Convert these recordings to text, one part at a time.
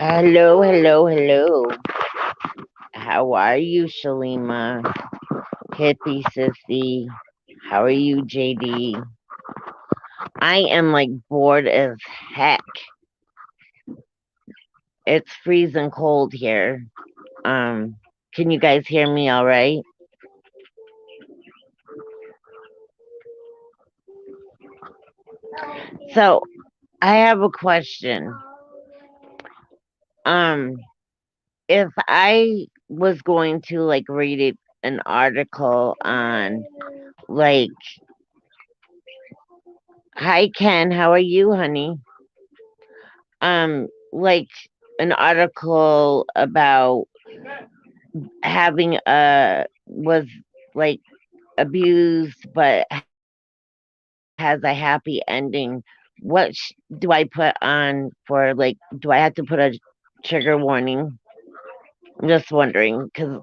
Hello, hello, hello. How are you, Shalima? Hippie Sissy. How are you, JD? I am like bored as heck. It's freezing cold here. Um, can you guys hear me all right? So, I have a question. Um, if I was going to like read an article on like, hi Ken, how are you, honey? Like an article about having was like abused but has a happy ending. What do I put on for, like, do I have to put a trigger warning? I'm just wondering because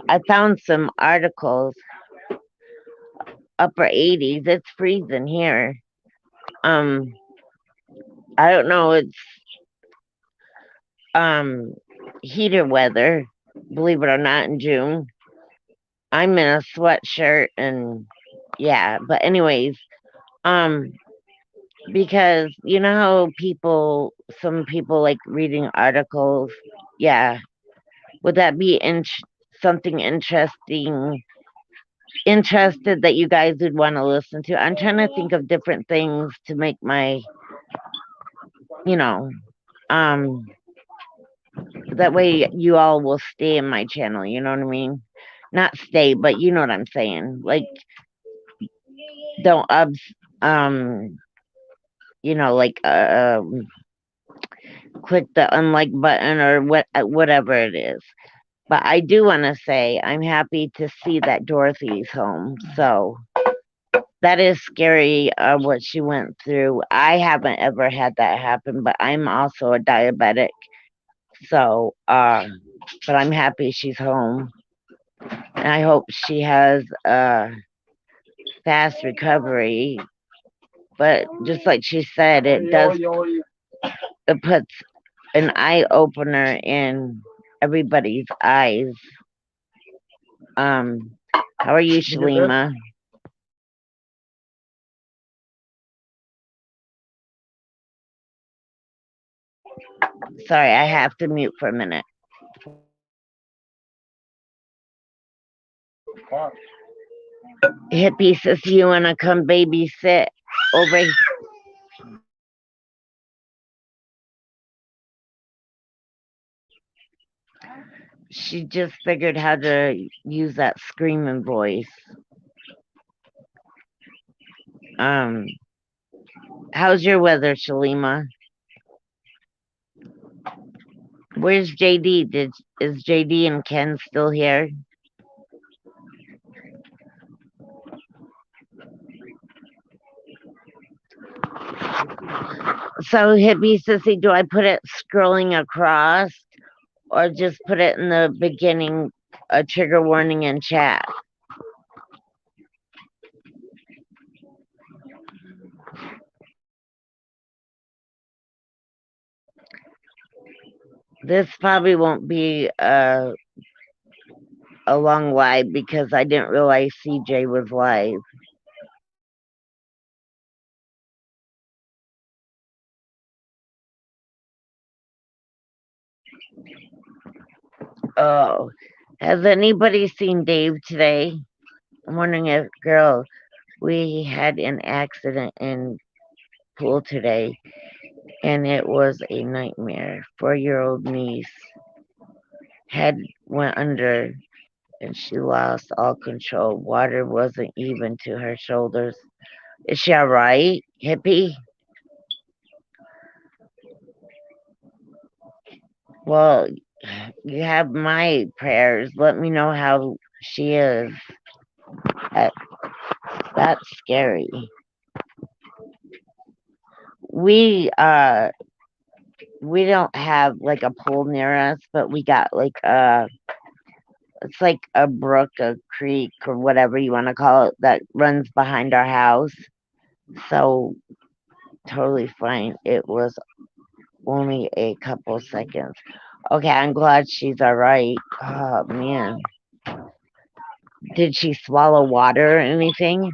I found some articles, upper 80s. It's freezing here. Um, I don't know. It's um heater weather. Believe it or not, in June. I'm in a sweatshirt and yeah. But anyways, um, because you know how some people like reading articles. Yeah, would that be something interested that you guys would want to listen to? I'm trying to think of different things to make my, you know, um, that way you all will stay in my channel. You know what I mean? Not stay, but you know what I'm saying. Like, don't um, like click the unlike button or whatever it is. But I do want to say I'm happy to see that Dorothy's home. So that is scary, what she went through. I haven't ever had that happen, but I'm also a diabetic. So, but I'm happy she's home, and I hope she has a fast recovery. But just like she said, it puts an eye opener in everybody's eyes. Um, how are you, Shalima? Sorry, I have to mute for a minute. Hippie says you wanna come babysit over. She just figured how to use that screaming voice. Um, how's your weather, Shalima? Where's JD? Is JD and Ken still here? So hippie sissy, do I put it scrolling across or just put it in the beginning, a trigger warning in chat? This probably won't be a long live because I didn't realize CJ was live. Oh, has anybody seen Dave today? I'm wondering if, girl, we had an accident in pool today and it was a nightmare. 4-year-old niece head went under and she lost all control. Water wasn't even to her shoulders. Is she all right, hippie? Well, you have my prayers. Let me know how she is. That, that's scary. We we don't have like a pool near us, but we got like it's like a brook, a creek, or whatever you want to call it, that runs behind our house. So totally fine. It was only a couple seconds. Okay, I'm glad she's all right. Oh man, did she swallow water or anything?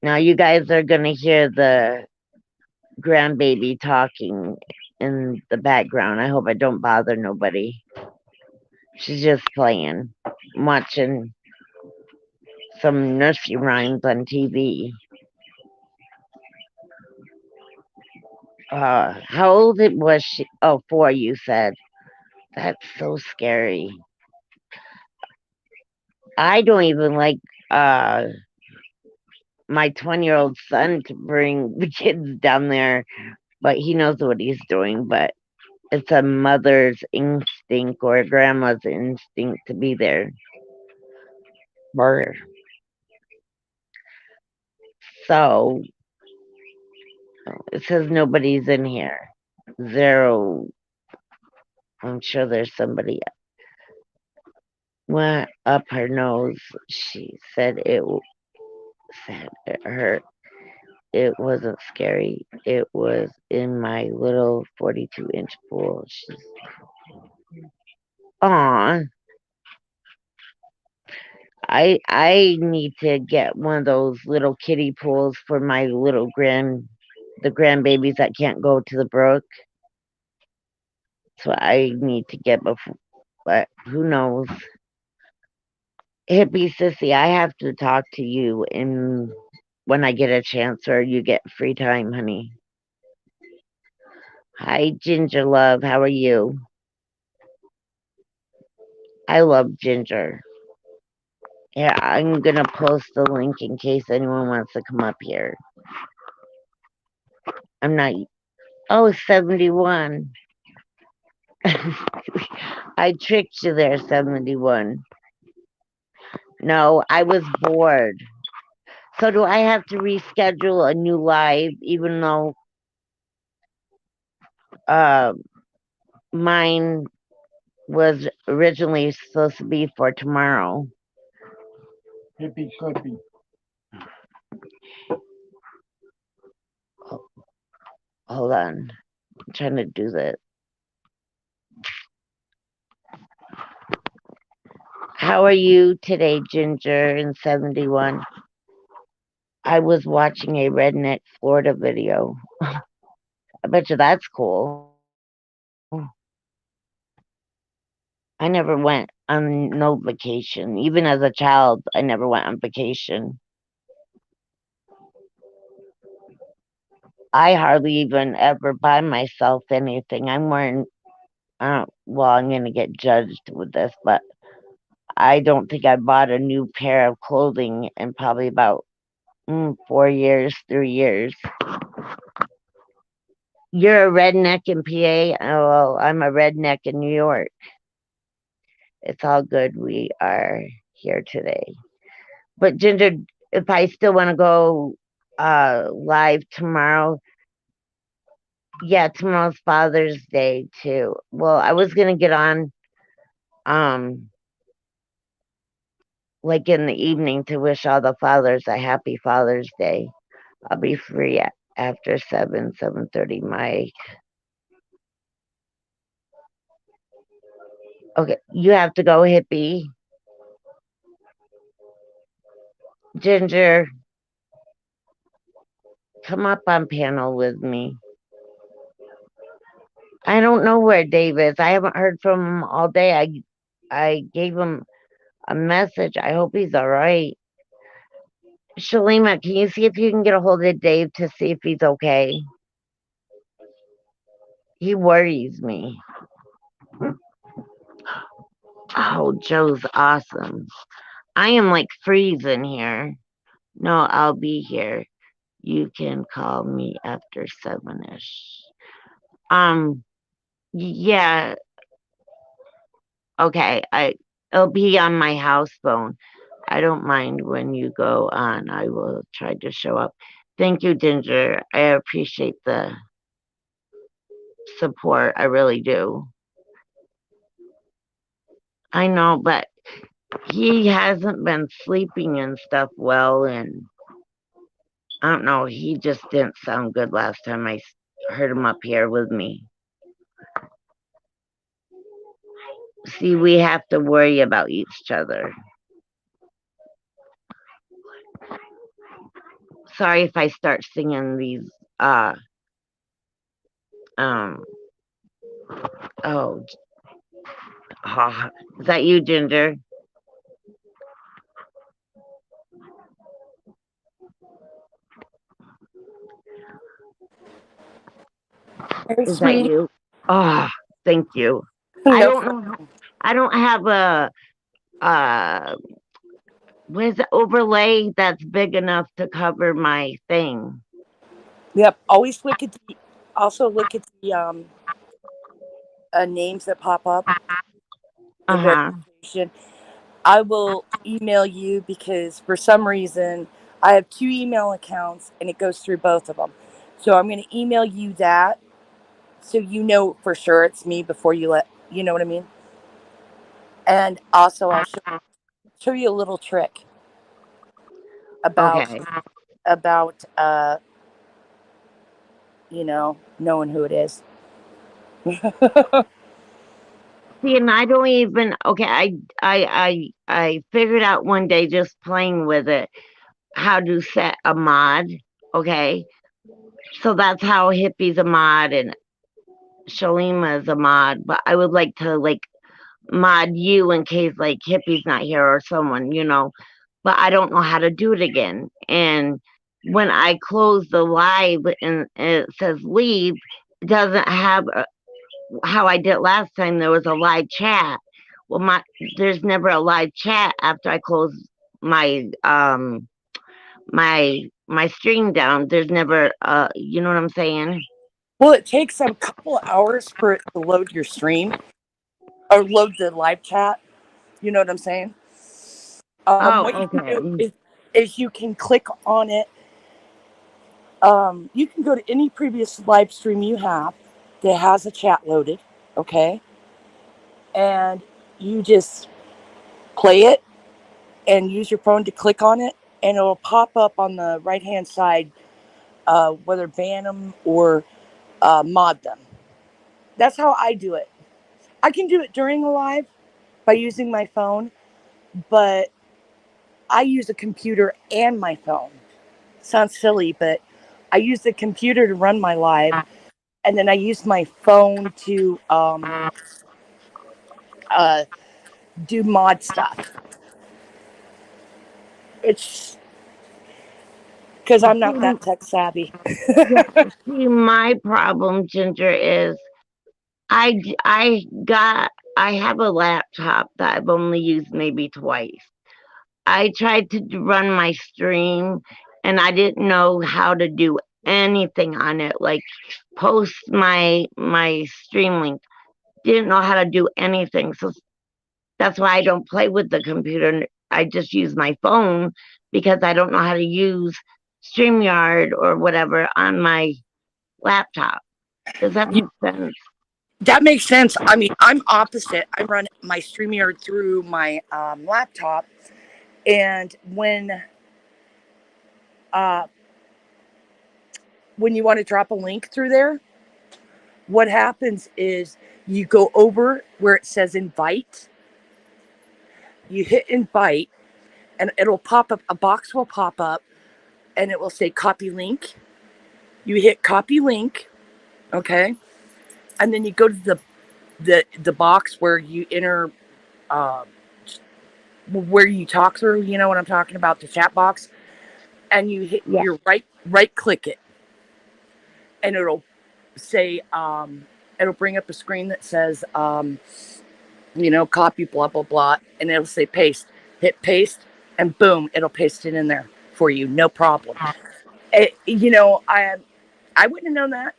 Now you guys are gonna hear the grandbaby talking in the background. I hope I don't bother nobody. She's just playing, watching some nursery rhymes on TV. How old was she? Oh, 4, you said. That's so scary. I don't even like uh my 20-year-old son to bring the kids down there, but he knows what he's doing. But it's a mother's instinct or a grandma's instinct to be there. Burger. So it says nobody's in here. Zero. I'm sure there's somebody. Went up her nose. She said said it hurt. It wasn't scary. It was in my little 42-inch pool. She's, aw, I need to get one of those little kiddie pools for my the grandbabies that can't go to the brook. So I need to get before, but who knows? Hippie Sissy, I have to talk to you when I get a chance or you get free time, honey. Hi, Ginger Love. How are you? I love Ginger. Yeah, I'm gonna post the link in case anyone wants to come up here. I'm not. Oh, 71. I tricked you there, 71. No, I was bored. So do I have to reschedule a new live, even though uh, mine was originally supposed to be for tomorrow? Hippie clippy. Hold on. I'm trying to do that. How are you today, Ginger in 71? I was watching a Redneck Florida video. I bet you that's cool. I never went on no vacation. Even as a child, I never went on vacation. I hardly even ever buy myself anything. I'm wearing, well, I'm going to get judged with this, but I don't think I bought a new pair of clothing in probably about 4 years, 3 years. You're a redneck in PA? Oh, well, I'm a redneck in New York. It's all good. We are here today. But Ginger, if I still want to go live tomorrow, yeah, tomorrow's Father's Day too. Well, I was gonna get on um like in the evening to wish all the fathers a happy Father's Day. I'll be free after 7:30. Okay, you have to go, hippie. Ginger, come up on panel with me. I don't know where Dave is. I haven't heard from him all day. I gave him a message. I hope he's all right. Shalima, can you see if you can get a hold of Dave to see if he's okay? He worries me. Oh, Joe's awesome. I am like freezing here. No, I'll be here. You can call me after 7ish. Yeah, okay. It'll be on my house phone. I don't mind when you go on. I will try to show up. Thank you, Ginger. I appreciate the support. I really do. I know, but he hasn't been sleeping and stuff well, and I don't know. He just didn't sound good last time I heard him up here with me. See, we have to worry about each other. Sorry if I start singing these. Um. Oh, is that you, Ginger? Hey, Is that sweetie. you? Oh, thank you. I No don't problem. know. I don't have a uh where's the overlay that's big enough to cover my thing. Yep. Always look at the. Also look at the names that pop up. The Uh huh. verification. I will email you because for some reason I have 2 email accounts and it goes through both of them. So I'm going to email you that so you know for sure it's me before you know what I mean? And also I'll show you a little trick about Okay. about knowing who it is. See, and I don't even, okay, I figured out one day just playing with it how to set a mod. Okay. So that's how Hippie's a mod and Shalima is a mod, but I would like to like mod you in case like Hippie's not here or someone, but I don't know how to do it again. And when I close the live and it says leave, it doesn't have how I did last time. There was a live chat. Well, there's never a live chat after I close my my stream down. There's never you know what I'm saying? Well, it takes a couple of hours for it to load your stream or load the live chat. You know what I'm saying? Oh, What you can do okay. is you can click on it. You can go to any previous live stream you have that has a chat loaded, okay? And you just play it and use your phone to click on it, and it'll pop up on the right hand side, whether ban them or mod them. That's how I do it. I can do it during a live by using my phone, but I use a computer and my phone. Sounds silly, but I use the computer to run my live, and then I use my phone to uh, do mod stuff. It's because I'm not See, that tech savvy. yeah, see, my problem, Ginger, is I have a laptop that I've only used maybe twice. I tried to run my stream and I didn't know how to do anything on it, like post my stream link. Didn't know how to do anything. So that's why I don't play with the computer. I just use my phone because I don't know how to use StreamYard or whatever on my laptop. Does that make sense? That makes sense. I mean, I'm opposite. I run my StreamYard through my laptop, and uh, when you want to drop a link through there, what happens is you go over where it says invite, you hit invite, and it'll pop up. A box will pop up, and it will say copy link. You hit copy link, okay, and then you go to the box where you enter uh, where you talk through. You know what I'm talking about, the chat box, and you hit Yeah. your right click it, and it'll say it'll bring up a screen that says copy blah blah blah, and it'll say paste. Hit paste, and boom, it'll paste it in there for you, no problem. I wouldn't have known that.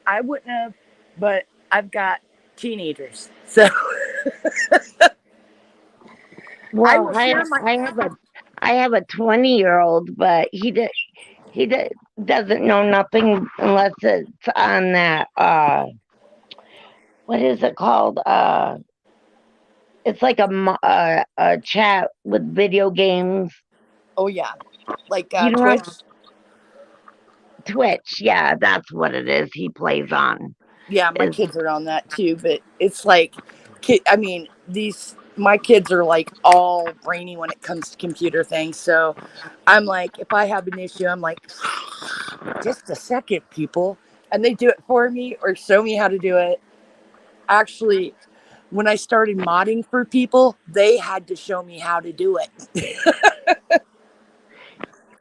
I wouldn't have, but I've got teenagers, so I Well, will share my. I have a 20-year-old, but he doesn't know nothing unless it's on that what is it called? It's like a chat with video games. Oh yeah, like You know Twitch. Twitch, yeah, that's what it is. He plays on. Yeah, my Is kids are on that too, but it's like, I mean, these my kids are like all brainy when it comes to computer things. So I'm like, if I have an issue, I'm like, just a second, people, and they do it for me or show me how to do it. Actually, when I started modding for people, they had to show me how to do it.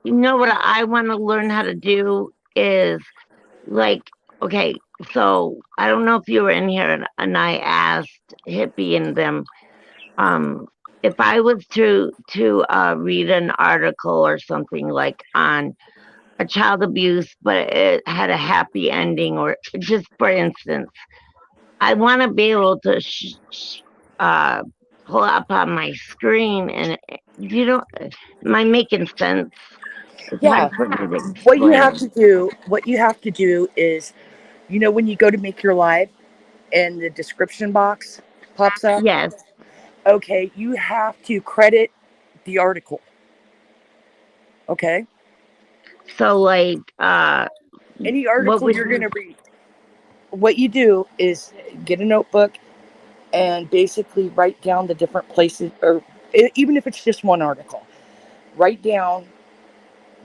you know what I want to learn how to do is like okay, so I don't know if you were in here and I asked Hippie and them if I was to read an article or something like on a child abuse, but it had a happy ending, or just for instance, I want to be able to uh, pull up on my screen, and am I making sense? It's Yeah. hard for me to What you have explain. to do, is, when you go to make your live and the description box pops up, Yes. okay, you have to credit the article. Okay. So like, Any what article would you're going you? to read, what you do is get a notebook and basically write down the different places, or even if it's just one article, write down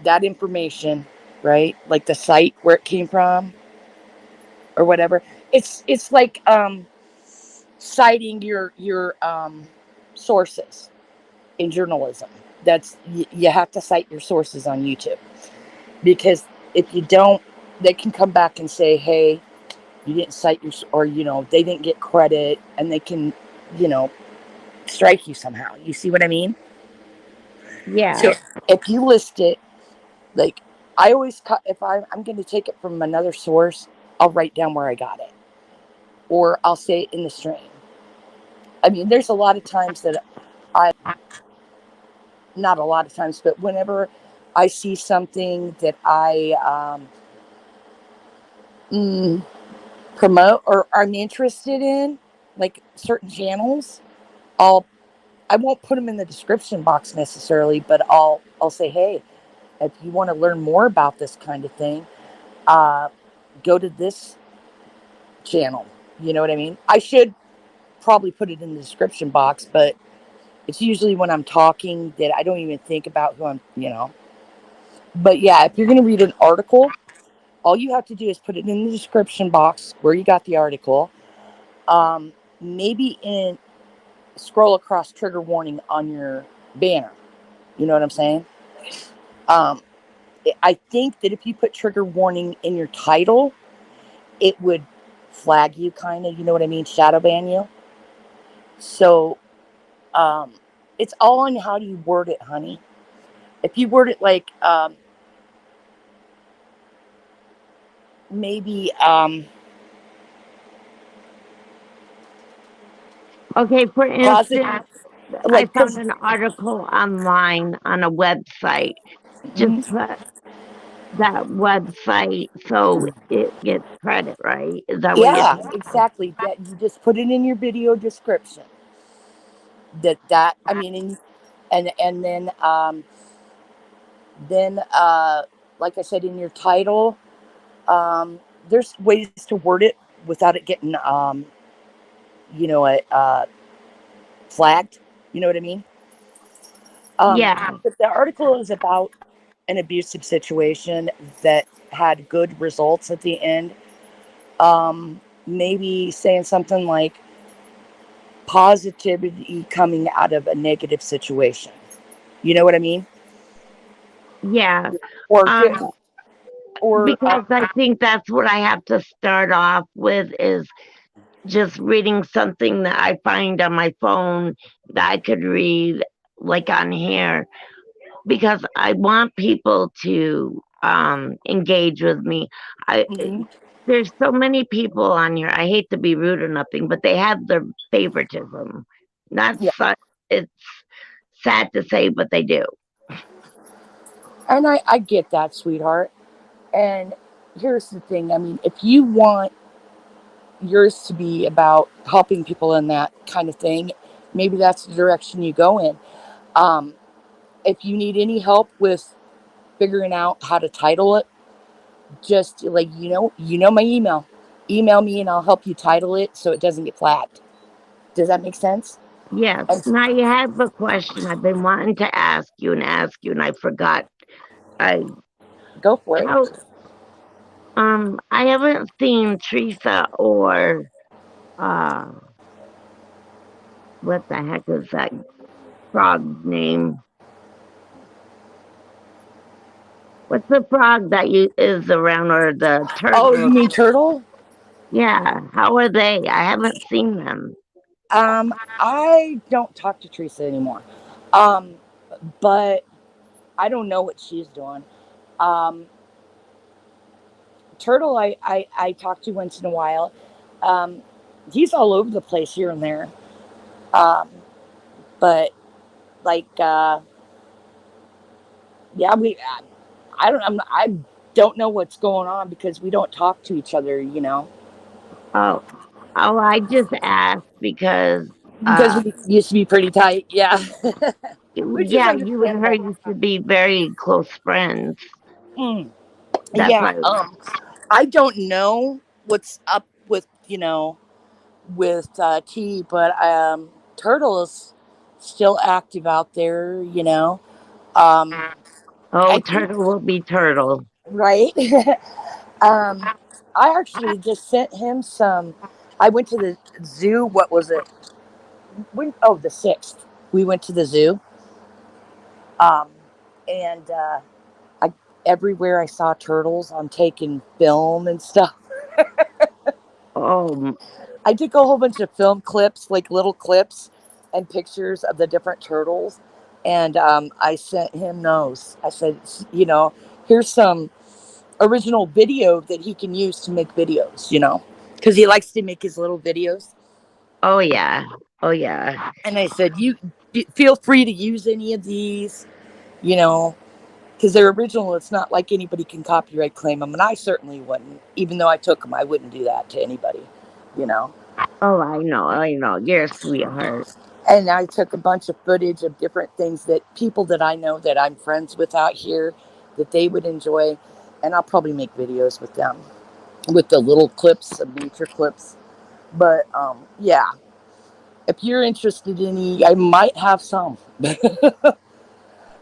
that information, right? Like the site where it came from or whatever. It's like citing your sources in journalism. You have to cite your sources on YouTube, because if you don't, they can come back and say, "Hey, you didn't cite your," or they didn't get credit, and they can, you know, strike you somehow. You see what I mean? Yeah. So if you list it, like, I always cut, if I'm going to take it from another source, I'll write down where I got it, or I'll say it in the stream. I mean, there's a lot of times that I, not a lot of times, but whenever I see something that I promote or I'm interested in, like certain channels, I'll I won't put them in the description box necessarily, but I'll say, hey, if you want to learn more about this kind of thing, uh, go to this channel. You know what I mean? I should probably put it in the description box, but it's usually when I'm talking that I don't even think about who I'm. But yeah, if you're going to read an article, all you have to do is put it in the description box where you got the article. Maybe scroll across trigger warning on your banner. You know what I'm saying? Um, I think that if you put trigger warning in your title, it would flag you, kind of. You know what I mean? Shadow ban you. So um, it's all on how do you word it, honey. If you word it like maybe Okay. For positive, instance, I like, found an article online on a website. Just put that website so it gets credit, right? Is that what you're yeah, saying? exactly. That you just put it in your video description. That I mean, and then like I said, in your title, there's ways to word it without it getting you know uh, flagged. You know what I mean? Yeah. But the article is about an abusive situation that had good results at the end. Maybe saying something like positivity coming out of a negative situation. You know what I mean? Yeah. Or Um, or because I think that's what I have to start off with is just reading something that I find on my phone that I could read like on here because I want people to engage with me. I Mhm. There's so many people on here. I hate to be rude or nothing, but they have their favoritism. Not Yeah. such It's sad to say, but they do. And I get that, sweetheart. And here's the thing. I mean, if you want yours to be about helping people in that kind of thing, maybe that's the direction you go in. Um, if you need any help with figuring out how to title it, just like my email. Email me and I'll help you title it so it doesn't get flagged. Does that make sense? Yes. And Now you have a question I've been wanting to ask you, and I forgot. I go for it. how I haven't seen Teresa or uh what the heck is that frog's name? What's the frog that you is around or the Oh, you turtle? mean turtle? Yeah, how are they? I haven't seen them. I don't talk to Teresa anymore. Um, but I don't know what she's doing. Um, Turtle, I talk to once in a while. Um, he's all over the place here and there. Um, But like, yeah, I don't know what's going on because we don't talk to each other, Oh, oh, I just asked because, because we used to be pretty tight. Yeah. Which is yeah, you and her understandable. used to be very close friends. Mm, That's yeah. why. I don't know what's up with, with T, but Turtle is still active out there, Um, Oh, I think, turtle will be turtle. right? um, I actually just sent him some. I went to the zoo. What was it? The 6th. We went to the zoo. Um, and I everywhere I saw turtles, I'm taking film and stuff. Oh, I took a whole bunch of film clips, like little clips and pictures of the different turtles. And I sent him those. I said, here's some original video that he can use to make videos, because he likes to make his little videos. oh yeah, oh yeah. And I said, you feel free to use any of these, you know, because they're original. It's not like anybody can copyright claim them. And I certainly wouldn't. Even though I took them, I wouldn't do that to anybody, you know. Oh, I know. You're a sweetheart. And I took a bunch of footage of different things that people that I know that I'm friends with out here that they would enjoy. And I'll probably make videos with them with the little clips of nature clips. But yeah, if you're interested in any, I might have some.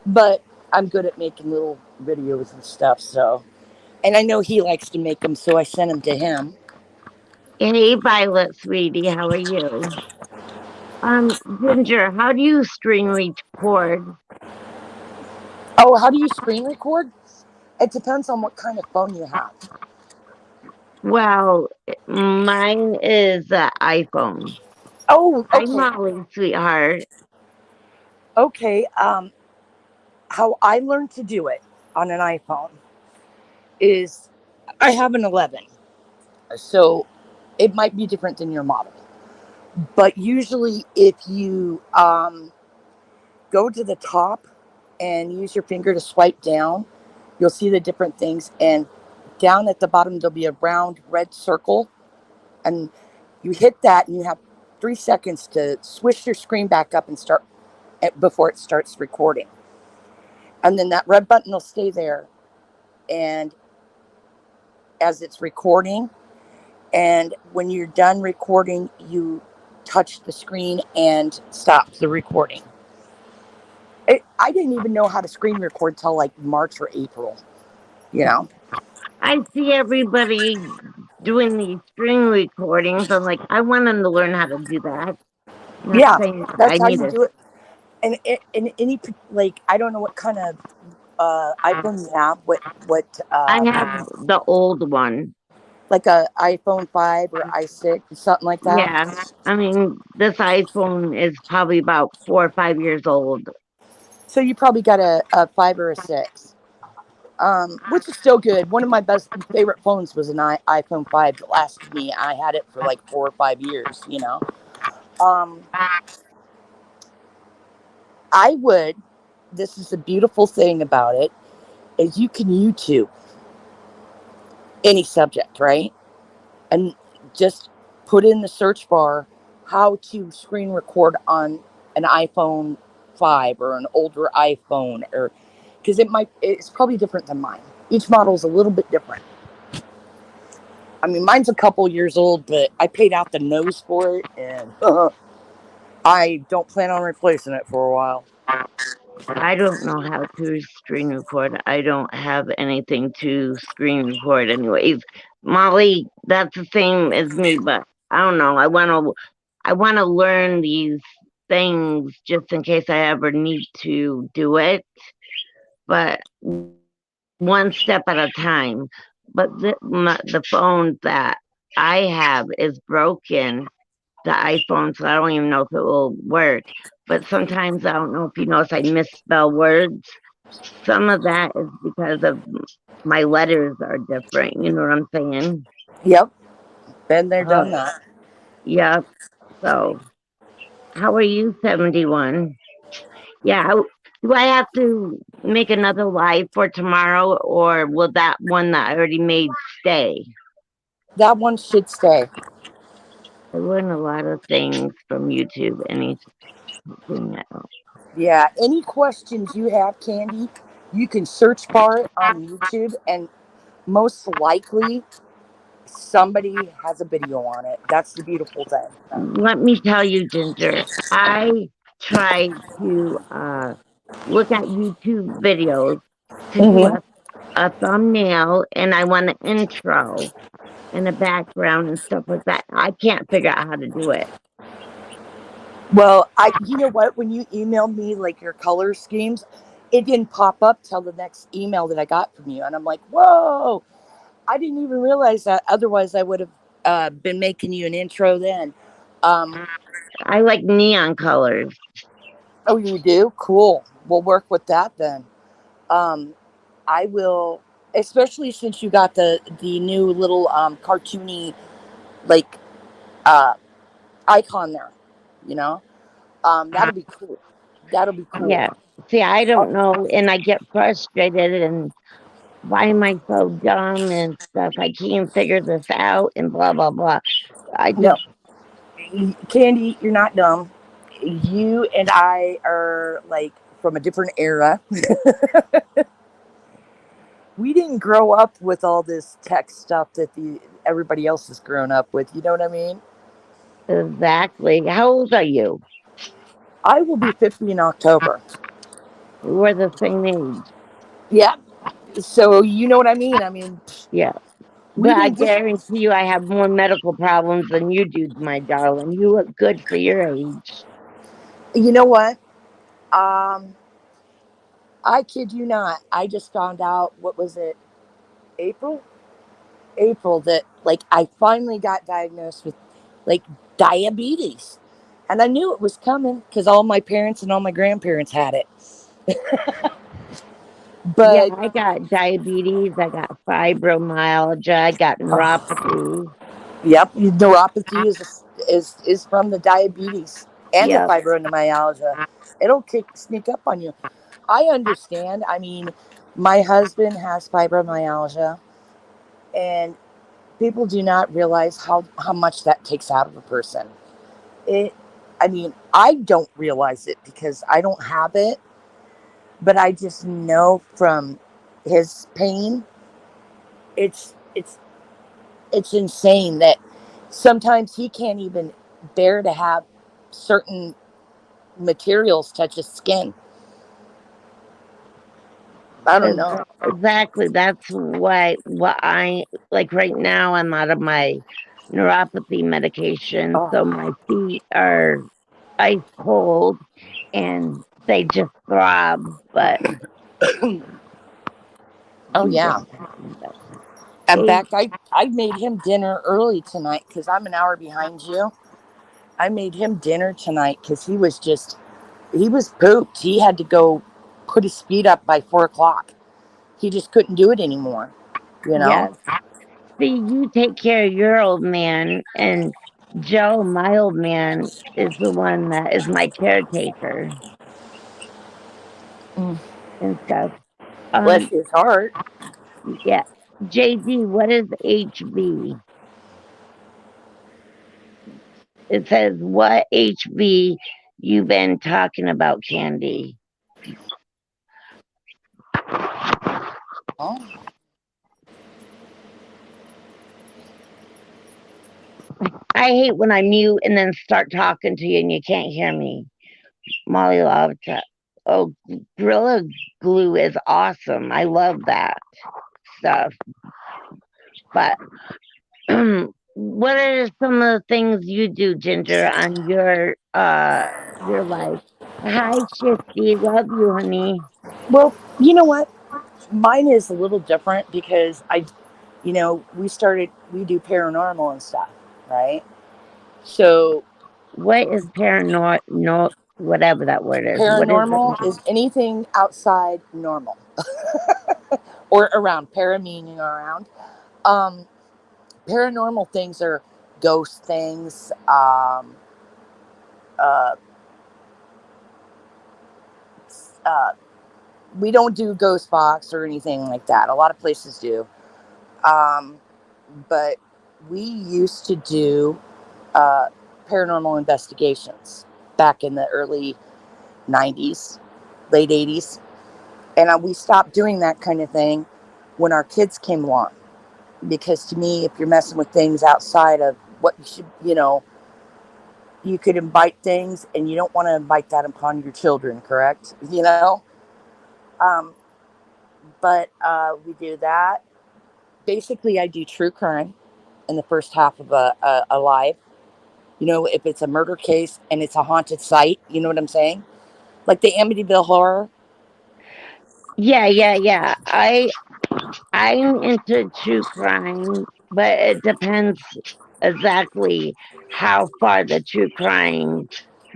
But I'm good at making little videos and stuff. So, and I know he likes to make them. So I sent them to him. Hey, Violet, sweetie, how are you? Ginger, how do you string record? Oh, how do you screen record? It depends on what kind of phone you have. Well, mine is an iPhone. Oh, Hi, okay. Molly, sweetheart. Okay. How I learned to do it on an iPhone is I have an 11. So it might be different than your model. But usually, if you go to the top and use your finger to swipe down, you'll see the different things. And down at the bottom, there'll be a round red circle. And you hit that, and you have 3 seconds to switch your screen back up and start before it starts recording. And then that red button will stay there. And as it's recording, and when you're done recording, you touch the screen and stop the recording. I didn't even know how to screen record till like March or April, you know. I see everybody doing these string recordings. I'm like, I want them to learn how to do that. Not Yeah, saying I that's how need you it. do it. And any, like, I don't know what kind of iPhone you have. What I have the old one. like a iPhone 5 or i6 or something like that. Yeah. I mean, this iPhone is probably about 4 or 5 years old. So you probably got a 5 or a 6. Which is still good. One of my best favorite phones was an iPhone 5 that lasted me. I had it for like 4 or 5 years, you know. Um, I would, this is the beautiful thing about it, is you can YouTube any subject, right? And just put in the search bar how to screen record on an iPhone 5 or an older iPhone, or because it's probably different than mine. Each model is a little bit different. I mean, mine's a couple years old, but I paid out the nose for it, and I don't plan on replacing it for a while. I don't know how to screen record. I don't have anything to screen record anyways. Molly, that's the same as me, but I don't know. I want to learn these things just in case I ever need to do it, but one step at a time. But the phone that I have is broken, the iPhone, so I don't even know if it will work. But sometimes I don't know if you notice I misspell words. Some of that is because of my letters are different. You know what I'm saying? Yep, been there, done Uh, that. yeah. So How are you, 71? Yeah, do I have to make another live for tomorrow, or will that one that I already made stay? That one should stay. I learn a lot of things from YouTube. Anything else? Yeah. Any questions you have, Candy, you can search for it on YouTube, and most likely somebody has a video on it. That's the beautiful thing. Let me tell you, Ginger, I tried to look at YouTube videos to do Hmm. a thumbnail, and I want an intro and a background and stuff like that. I can't figure out how to do it. Well, you know what? When you emailed me like your color schemes, it didn't pop up till the next email that I got from you, and I'm like, whoa! I didn't even realize that. Otherwise, I would have been making you an intro then. Um, I like neon colors. oh, you do? Cool. We'll work with that then. Um, I will, especially since you got the new little cartoony like uh, icon there. You know, that'll be cool. That'll be cool. Yeah. See, I Oh, don't know, and I get frustrated, and why am I so dumb and stuff? I can't figure this out, and blah blah blah. I no, just Candy, you're not dumb. You and I are like from a different era. We didn't grow up with all this tech stuff that the everybody else has grown up with. You know what I mean? exactly. How old are you? I will be 50 in October. We're the same age. Yeah. So you know what I mean? I mean, Yeah. we But I didn't get. guarantee you I have more medical problems than you do, my darling. You look good for your age. You know what? Um, I kid you not. I just found out. What was it? April. April that like I finally got diagnosed with like diabetes, and I knew it was coming because all my parents and all my grandparents had it. Yeah, But I got diabetes, I got fibromyalgia, I got neuropathy. yep, neuropathy is from the diabetes and the Yep. fibromyalgia. It'll sneak up on you. I understand. I mean, my husband has fibromyalgia, and people do not realize how much that takes out of a person. It, I mean, I don't realize it because I don't have it, but I just know from his pain, it's it's it's insane that sometimes he can't even bear to have certain materials touch his skin. I don't know. Exactly. That's why what I like right now I'm out of my neuropathy medication, Oh, so my feet are ice cold and they just throb, but oh we yeah. don't talk about In age. fact, I made him dinner early tonight because I'm an hour behind you. I made him dinner tonight because he was pooped. He had to go put his feet up by 4 o'clock. He just couldn't do it anymore. You know? Yes. See, you take care of your old man, and Joe, my old man, is the one that is my caretaker Mm. and stuff. Bless Um, his heart. yeah. JD, what is HB? It says, what HB you been talking about, Candy? Oh. I hate when I mute and then start talking to you and you can't hear me. Molly Lavita. Oh, Gorilla Glue is awesome. I love that stuff. But what are some of the things you do, Ginger, on your life? Hi, Shifty. Love you, honey. Well, you know what? Mine is a little different because we do paranormal and stuff, right? So What is paranoid? No, whatever that word is. What is paranormal it? is anything outside normal or around, para meaning around. Um, paranormal things are ghost things, we don't do Ghost Box or anything like that. A lot of places do. But we used to do uh, paranormal investigations back in the early 90s, late 80s. And we stopped doing that kind of thing when our kids came along. Because to me, if you're messing with things outside of what you should, you could invite things and you don't want to invite that upon your children, correct? Um, but we do that. Basically, I do true crime in the first half of a live. If it's a murder case and it's a haunted site, you know what I'm saying? Like the Amityville Horror. Yeah. I'm into true crime, but it depends exactly how far the true crime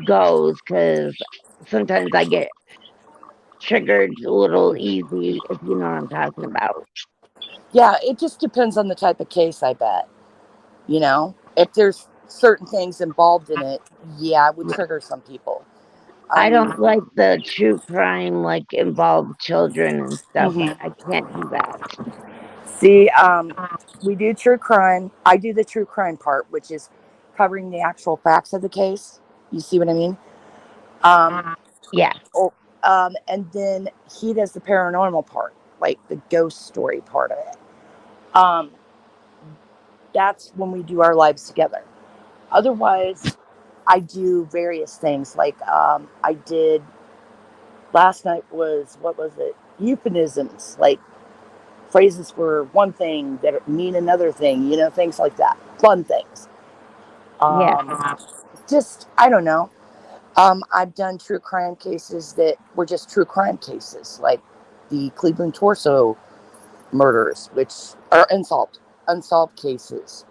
goes, because sometimes I get triggered a little easy, if you know what I'm talking about. Yeah, it just depends on the type of case, I bet. If there's certain things involved in it, yeah, it would trigger some people. I I mean, don't like the true crime like involve children and stuff. mhm. I can't do that. See, we do true crime. I do the true crime part, which is covering the actual facts of the case. You see what I mean? Um, Yeah, oh, and then he does the paranormal part, like the ghost story part of it. Um, that's when we do our lives together. Otherwise, I do various things. Like I did last night was, what was it? Euphemisms, like phrases for one thing that mean another thing. Things like that. Fun things. yeah, Just I don't know. I've done true crime cases that were just true crime cases, like the Cleveland Torso murders, which are unsolved cases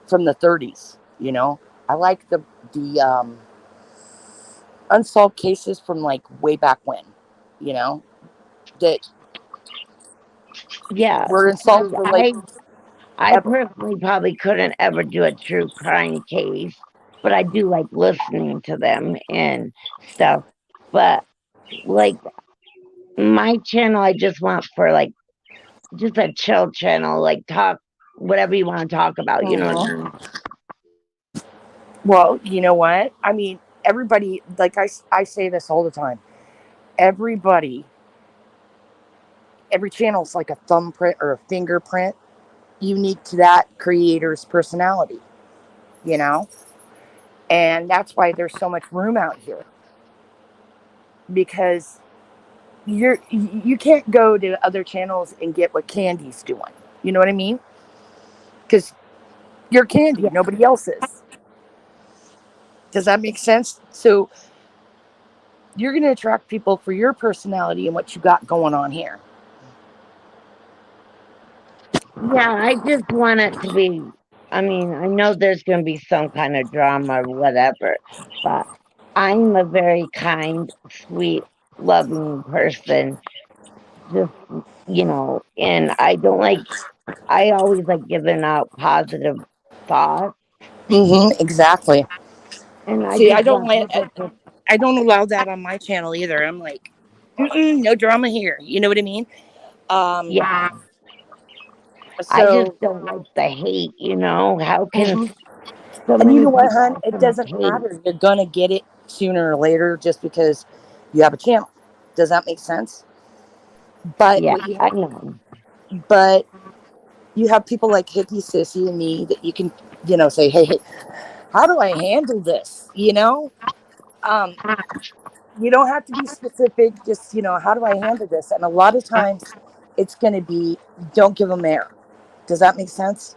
from the 30s. I like the unsolved cases from like way back when. You know that yeah. were See, unsolved for like I ever. personally probably couldn't ever do a true crime case, but I do like listening to them and stuff. But like my channel, I just want for like just a chill channel, like talk whatever you want to talk about. You know what I Mhm. mean? Well, you know what? I mean, everybody, like I say this all the time. Everybody, every channel is like a thumbprint or a fingerprint unique to that creator's personality, you know? And that's why there's so much room out here because you can't go to other channels and get what Candy's doing. You know what I mean? Because you're Candy, Yeah. nobody else is. Does that make sense? So you're going to attract people for your personality and what you got going on here. Yeah, I just want it to be. I mean, I know there's going to be some kind of drama or whatever, but I'm a very kind, sweet, loving person. Just, and I don't like, I always like giving out positive thoughts, Exactly. and I See, just want people to, I don't allow that on my channel either. I'm like, no drama here. You know what I mean? Um, yeah, I just so, don't like the hate, How can mhm. so And you many know what, people hon? have so It much doesn't hate? matter. You're gonna get it sooner or later, just because you have a channel. Does that make sense? But Yeah, what you I have, know. but you have people like Hickey, Sissy, and me that you can, say, hey, how do I handle this? Um, you don't have to be specific. Just how do I handle this? And a lot of times, it's going to be don't give them air. Does that make sense?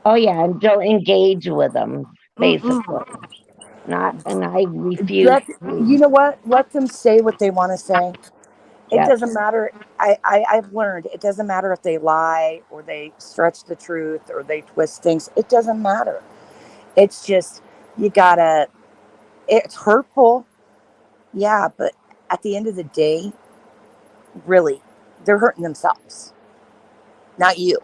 Oh yeah, and don't engage with them, Mm-mm. basically. Not, and I refuse Let to. you know what? Let them say what they want to say. It Yep. doesn't matter. I've learned it doesn't matter if they lie or they stretch the truth or they twist things. It doesn't matter. It's just you gotta. It's hurtful, yeah, but at the end of the day, really, they're hurting themselves, not you,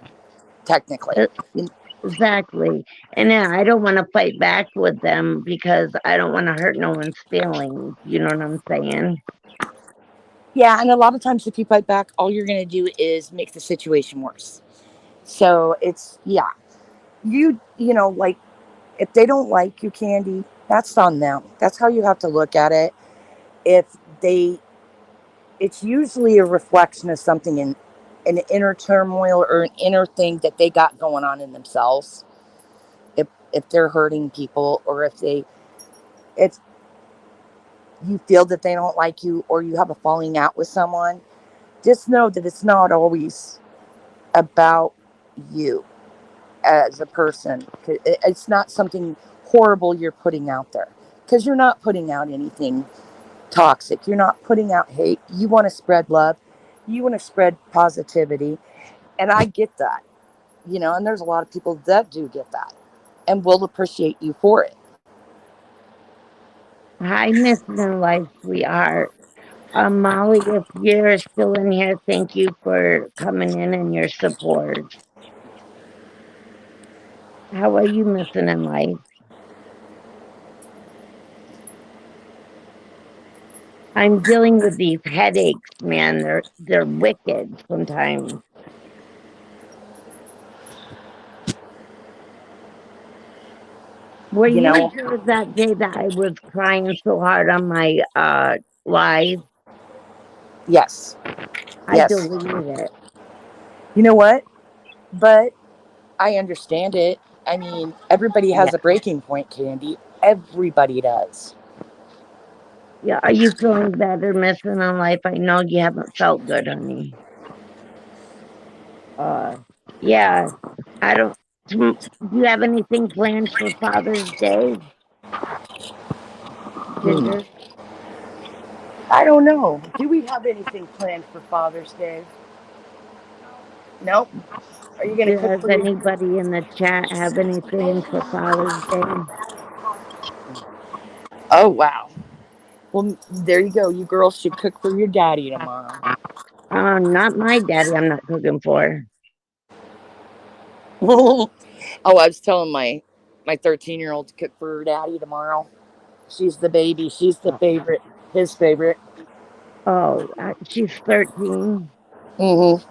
technically. Uh, exactly. And then I don't want to fight back with them because I don't want to hurt no one's feelings. You know what I'm saying? Yeah, and a lot of times if you fight back, all you're going to do is make the situation worse. So it's, yeah, you know, like if they don't like you, Candy, that's on them. That's how you have to look at it. If they, it's usually a reflection of something in an inner turmoil or an inner thing that they got going on in themselves. If they're hurting people, or if you feel that they don't like you, or you have a falling out with someone, just know that it's not always about you as a person. It's not something horrible you're putting out there, because you're not putting out anything toxic. You're not putting out hate. You want to spread love. You want to spread positivity. And I get that, you know, and there's a lot of people that do get that and will appreciate you for it. Hi, Miss in Life, sweetheart. Molly, if you're still in here, thank you for coming in and your support. How are you missing in life? I'm dealing with these headaches, man. They're wicked sometimes. Were You you know, here that day that I was crying so hard on my live? yes, I yes. deleted it. You know what? But I understand it. I mean, everybody Yeah. has a breaking point, Candy. Everybody does. Yeah. Are you feeling better, missing in life? I know you haven't felt good, honey. Uh yeah. I don't do you have anything planned for Father's Day? Hmm. Ginger? I don't know. Do we have anything planned for Father's Day? Nope. Are you going to cook Does for your. anybody in the chat have anything for Father's Day? Oh, wow. Well, there you go. You girls should cook for your daddy tomorrow. Not my daddy I'm not cooking for. Oh, I was telling my 13-year-old to cook for her daddy tomorrow. She's the baby. She's the favorite. His favorite. Oh, she's 13. Mm-hmm.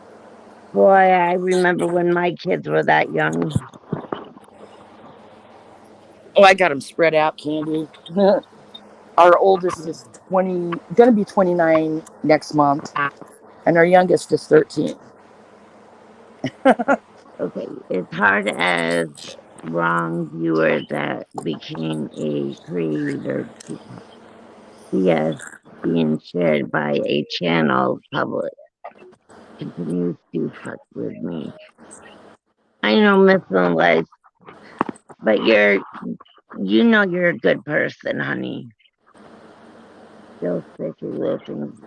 Boy, I remember when my kids were that young. Oh, I got them spread out, Candy. Our oldest is 20, gonna be 29 next month, and our youngest is 13. Okay, it's hard as wrong viewer that became a creator to BS being shared by a channel public continues to fuck with me. I know, Miss Life, but you know you're a good person, honey. Still sticky looking.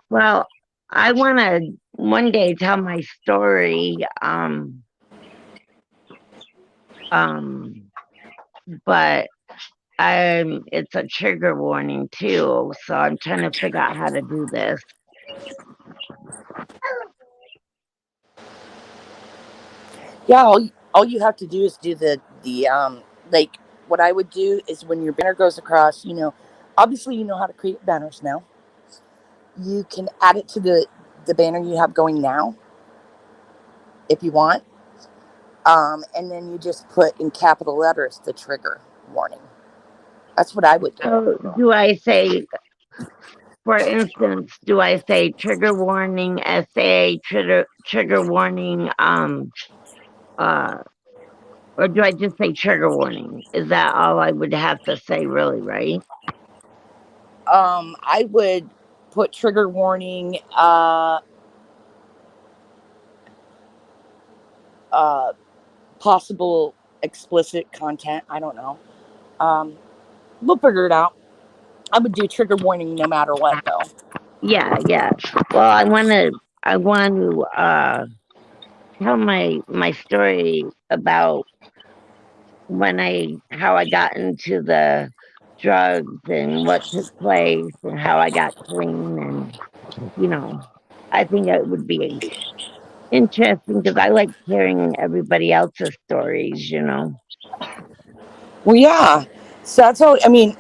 Well, I want to one day tell my story. Um, but it's a trigger warning too, so I'm trying to figure out how to do this. Yeah, all you have to do is do the like what I would do is when your banner goes across, you know, obviously you know how to create banners now. You can add it to the banner you have going now if you want. And then you just put in capital letters the trigger warning. That's what I would do. So, do I say, for instance, do I say trigger warning, SA, trigger warning, uh, or do I just say trigger warning? Is that all I would have to say, really, right? I would put trigger warning, uh, possible explicit content. I don't know. Um, we'll figure it out. I would do trigger warning no matter what, though. Yeah, yeah. Well, I want to tell my story about how I got into the drugs and what took place and how I got clean and I think it would be interesting because I like hearing everybody else's stories, Well, yeah. So that's all. I mean,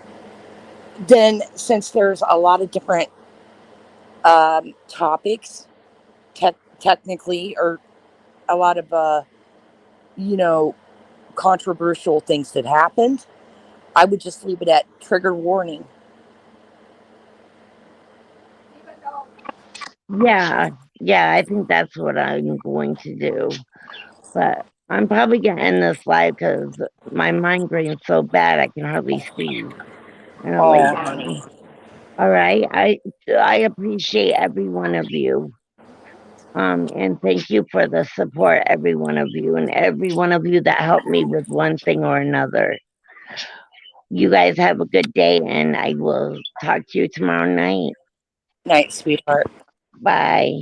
then since there's a lot of different topics, technically, or a lot of you know controversial things that happened, I would just leave it at trigger warning. Yeah, yeah, I think that's what I'm going to do. But I'm probably gonna end this live because my migraine's so bad I can hardly see. I'm gonna lay Oh, down. All right. I appreciate every one of you. And thank you for the support, every one of you, and every one of you that helped me with one thing or another. You guys have a good day, and I will talk to you tomorrow night. night, sweetheart. Bye.